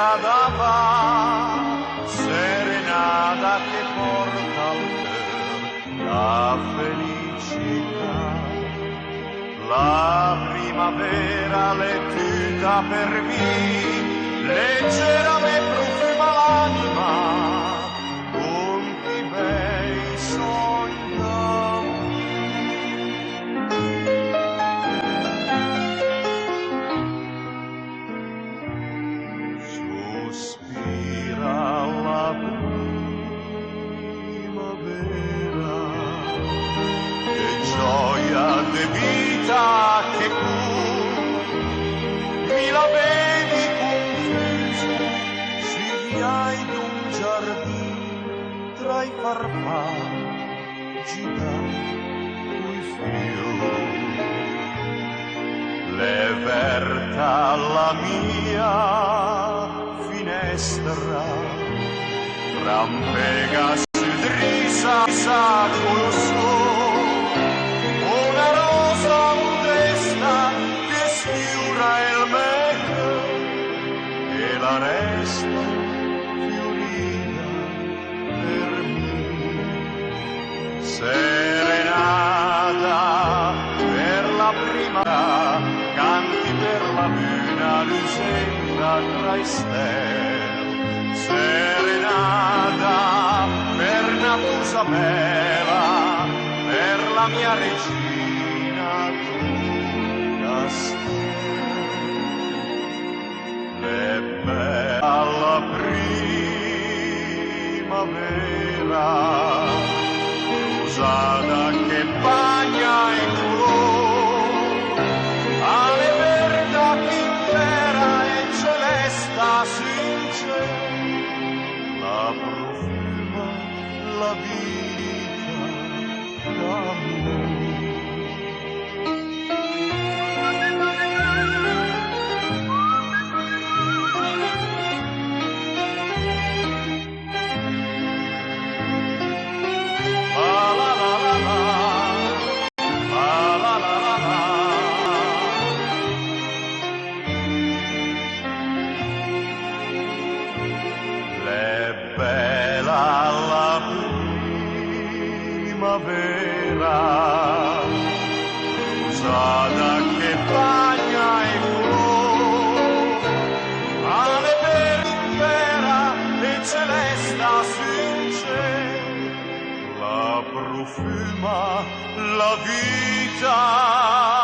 strada va, serenata che porta al cuore la felicità. La primavera lettita per me, leggera me profuma l'anima, con i bei sogni d'amore. Sospira la primavera, che gioia de vita che tu mi la vedi confusa, sui viai d'un giardino tra i farfalli da cui fiori. Le verta la mia finestra, rampega su drisa con lo sole, una rosa modesta che sfiora il mecco e la resta fiorita per me. Serenata per la primavera, canti per la luna lucenta tra i stelle. Serenata per Natusa bella, per la mia regina tu castello. È bella la primavera, rosata che bagna in colore, ale verda che impera e celesta since, la profuma la vita d'amore. Bella la primavera, rosata che bagna il colore, ale per impera e celesta since, la profuma la vita.